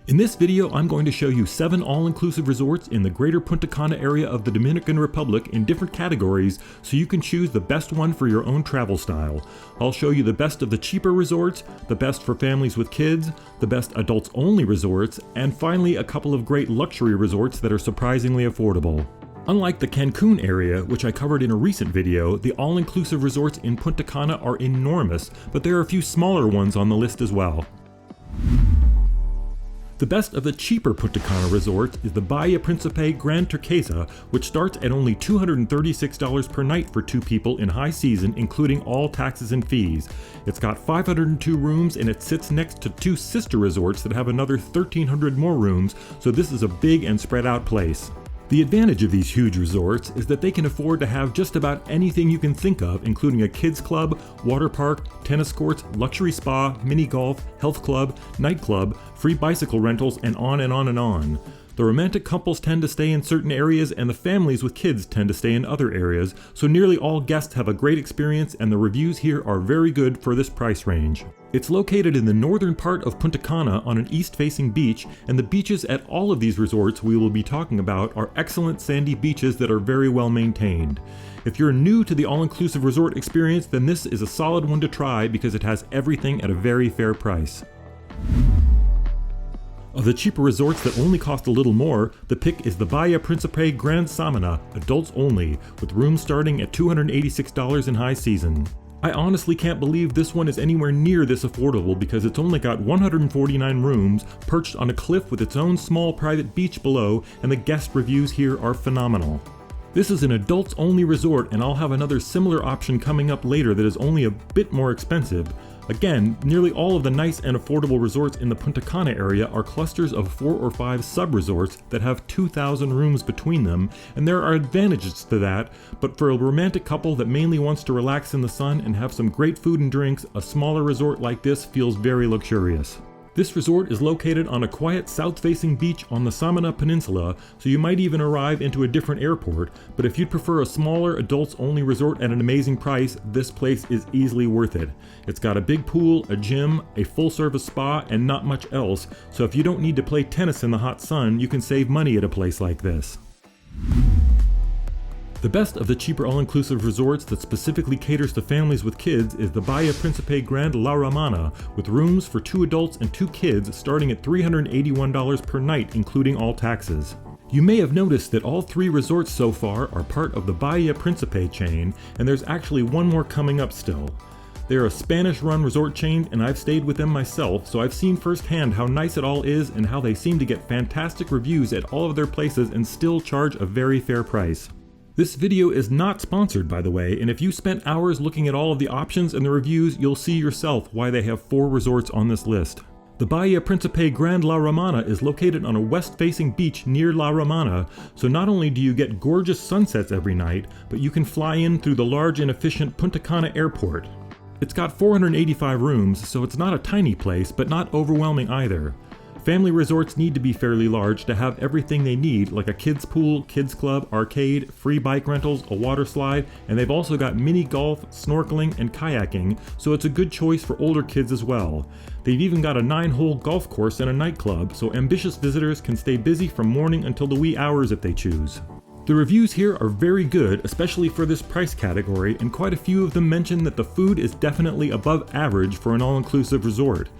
In this video, I'm going to show you 7 all-inclusive resorts in the greater Punta Cana area of the Dominican Republic in different categories so you can choose the best one for your own travel style. I'll show you the best of the cheaper resorts, the best for families with kids, the best adults-only resorts, and finally a couple of great luxury resorts that are surprisingly affordable. Unlike the Cancun area, which I covered in a recent video, the all-inclusive resorts in Punta Cana are enormous, but there are a few smaller ones on the list as well. The best of the cheaper Punta Cana resorts is the Bahia Principe Grand Turquesa, which starts at only $236 per night for 2 people in high season, including all taxes and fees. It's got 502 rooms and it sits next to 2 sister resorts that have another 1,300 more rooms, so this is a big and spread out place. The advantage of these huge resorts is that they can afford to have just about anything you can think of, including a kids club, water park, tennis courts, luxury spa, mini golf, health club, nightclub, free bicycle rentals, and on and on and on. The romantic couples tend to stay in certain areas and the families with kids tend to stay in other areas, so nearly all guests have a great experience and the reviews here are very good for this price range. It's located in the northern part of Punta Cana on an east-facing beach, and the beaches at all of these resorts we will be talking about are excellent sandy beaches that are very well maintained. If you're new to the all-inclusive resort experience, then this is a solid one to try because it has everything at a very fair price. Of the cheaper resorts that only cost a little more, the pick is the Bahia Principe Grand Samana, adults only, with rooms starting at $286 in high season. I honestly can't believe this one is anywhere near this affordable because it's only got 149 rooms, perched on a cliff with its own small private beach below, and the guest reviews here are phenomenal. This is an adults-only resort, and I'll have another similar option coming up later that is only a bit more expensive. Again, nearly all of the nice and affordable resorts in the Punta Cana area are clusters of 4 or 5 sub-resorts that have 2,000 rooms between them, and there are advantages to that, but for a romantic couple that mainly wants to relax in the sun and have some great food and drinks, a smaller resort like this feels very luxurious. This resort is located on a quiet south-facing beach on the Samana Peninsula, so you might even arrive into a different airport, but if you'd prefer a smaller adults-only resort at an amazing price, this place is easily worth it. It's got a big pool, a gym, a full-service spa, and not much else, so if you don't need to play tennis in the hot sun, you can save money at a place like this. The best of the cheaper all-inclusive resorts that specifically caters to families with kids is the Bahia Principe Grand La Romana, with rooms for 2 adults and 2 kids starting at $381 per night, including all taxes. You may have noticed that all 3 resorts so far are part of the Bahia Principe chain, and there's actually one more coming up still. They're a Spanish-run resort chain, and I've stayed with them myself, so I've seen firsthand how nice it all is and how they seem to get fantastic reviews at all of their places and still charge a very fair price. This video is not sponsored, by the way, and if you spent hours looking at all of the options and the reviews, you'll see yourself why they have 4 resorts on this list. The Bahia Principe Grand La Romana is located on a west-facing beach near La Romana, so not only do you get gorgeous sunsets every night, but you can fly in through the large and efficient Punta Cana airport. It's got 485 rooms, so it's not a tiny place, but not overwhelming either. Family resorts need to be fairly large to have everything they need, like a kids pool, kids club, arcade, free bike rentals, a water slide, and they've also got mini golf, snorkeling, and kayaking, so it's a good choice for older kids as well. They've even got a 9-hole golf course and a nightclub, so ambitious visitors can stay busy from morning until the wee hours if they choose. The reviews here are very good, especially for this price category, and quite a few of them mention that the food is definitely above average for an all-inclusive resort.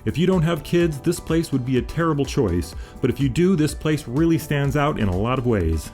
If you don't have kids, this place would be a terrible choice, but if you do, this place really stands out in a lot of ways.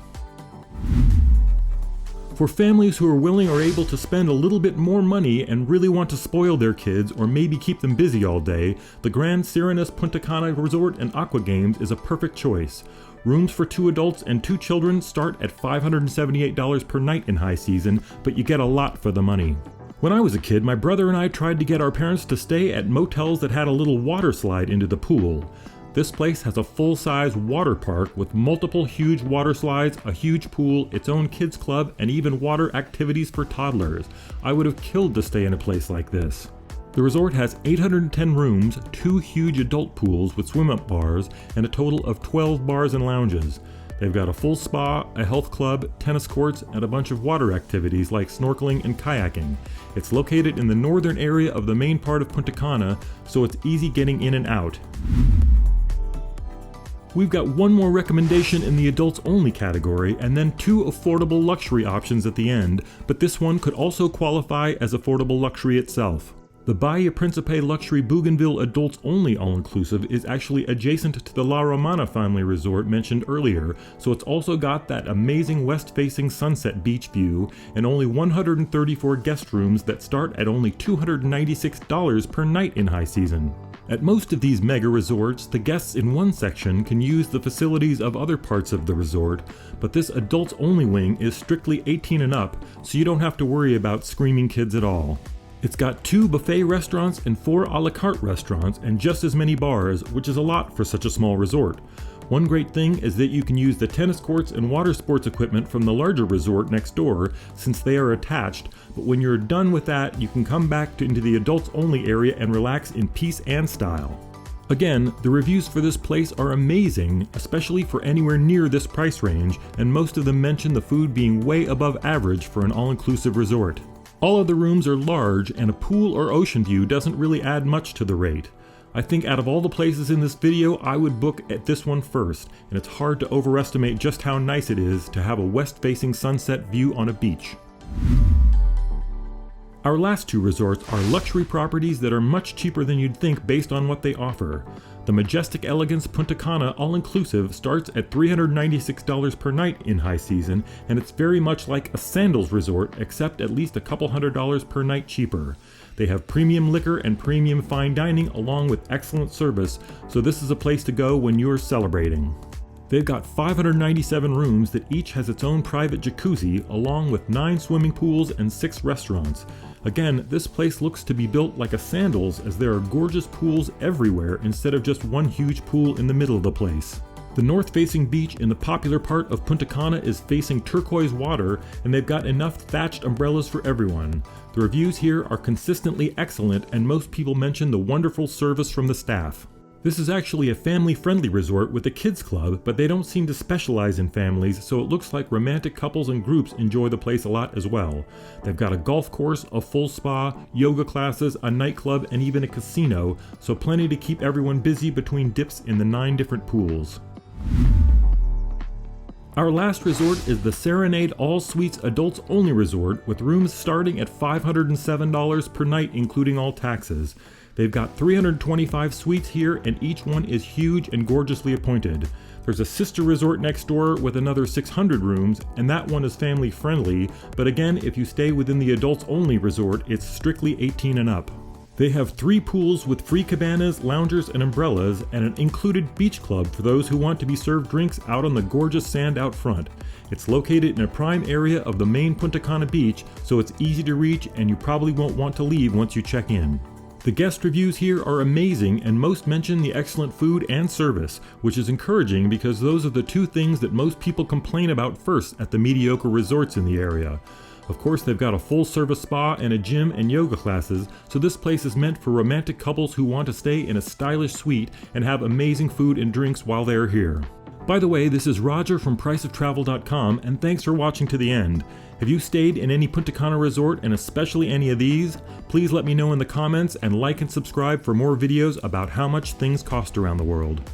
For families who are willing or able to spend a little bit more money and really want to spoil their kids or maybe keep them busy all day, the Grand Sirenis Punta Cana Resort and Aquagames is a perfect choice. Rooms for 2 adults and 2 children start at $578 per night in high season, but you get a lot for the money. When I was a kid, my brother and I tried to get our parents to stay at motels that had a little water slide into the pool. This place has a full-size water park with multiple huge water slides, a huge pool, its own kids club, and even water activities for toddlers. I would have killed to stay in a place like this. The resort has 810 rooms, 2 huge adult pools with swim-up bars, and a total of 12 bars and lounges. They've got a full spa, a health club, tennis courts, and a bunch of water activities like snorkeling and kayaking. It's located in the northern area of the main part of Punta Cana, so it's easy getting in and out. We've got one more recommendation in the adults only category, and then two affordable luxury options at the end, but this one could also qualify as affordable luxury itself. The Bahia Principe Luxury Bouganville Adults Only All-Inclusive is actually adjacent to the La Romana family resort mentioned earlier, so it's also got that amazing west-facing sunset beach view and only 134 guest rooms that start at only $296 per night in high season. At most of these mega resorts, the guests in one section can use the facilities of other parts of the resort, but this adults only wing is strictly 18 and up, so you don't have to worry about screaming kids at all. It's got 2 buffet restaurants and 4 a la carte restaurants and just as many bars, which is a lot for such a small resort. One great thing is that you can use the tennis courts and water sports equipment from the larger resort next door since they are attached, but when you're done with that, you can come back into the adults only area and relax in peace and style. Again, the reviews for this place are amazing, especially for anywhere near this price range, and most of them mention the food being way above average for an all-inclusive resort. All of the rooms are large, and a pool or ocean view doesn't really add much to the rate. I think out of all the places in this video, I would book at this one first, and it's hard to overestimate just how nice it is to have a west-facing sunset view on a beach. Our last 2 resorts are luxury properties that are much cheaper than you'd think based on what they offer. The Majestic Elegance Punta Cana All-inclusive starts at $396 per night in high season, and it's very much like a sandals resort except at least a couple $100s per night cheaper. They have premium liquor and premium fine dining along with excellent service, so this is a place to go when you're celebrating. They've got 597 rooms that each has its own private jacuzzi, along with 9 swimming pools and 6 restaurants. Again, this place looks to be built like a sandals as there are gorgeous pools everywhere instead of just one huge pool in the middle of the place. The north-facing beach in the popular part of Punta Cana is facing turquoise water, and they've got enough thatched umbrellas for everyone. The reviews here are consistently excellent, and most people mention the wonderful service from the staff. This is actually a family-friendly resort with a kids club, but they don't seem to specialize in families, so it looks like romantic couples and groups enjoy the place a lot as well. They've got a golf course, a full spa, yoga classes, a nightclub, and even a casino, so plenty to keep everyone busy between dips in the 9 different pools. Our last resort is the Serenade All Suites Adults Only Resort with rooms starting at $507 per night including all taxes. They've got 325 suites here and each one is huge and gorgeously appointed. There's a sister resort next door with another 600 rooms and that one is family friendly, but again if you stay within the adults only resort it's strictly 18 and up. They have 3 pools with free cabanas, loungers, and umbrellas, and an included beach club for those who want to be served drinks out on the gorgeous sand out front. It's located in a prime area of the main Punta Cana beach, so it's easy to reach and you probably won't want to leave once you check in. The guest reviews here are amazing and most mention the excellent food and service, which is encouraging because those are the 2 things that most people complain about first at the mediocre resorts in the area. Of course, they've got a full-service spa and a gym and yoga classes, so this place is meant for romantic couples who want to stay in a stylish suite and have amazing food and drinks while they're here. By the way, this is Roger from priceoftravel.com, and thanks for watching to the end. Have you stayed in any Punta Cana resort, and especially any of these? Please let me know in the comments, and like and subscribe for more videos about how much things cost around the world.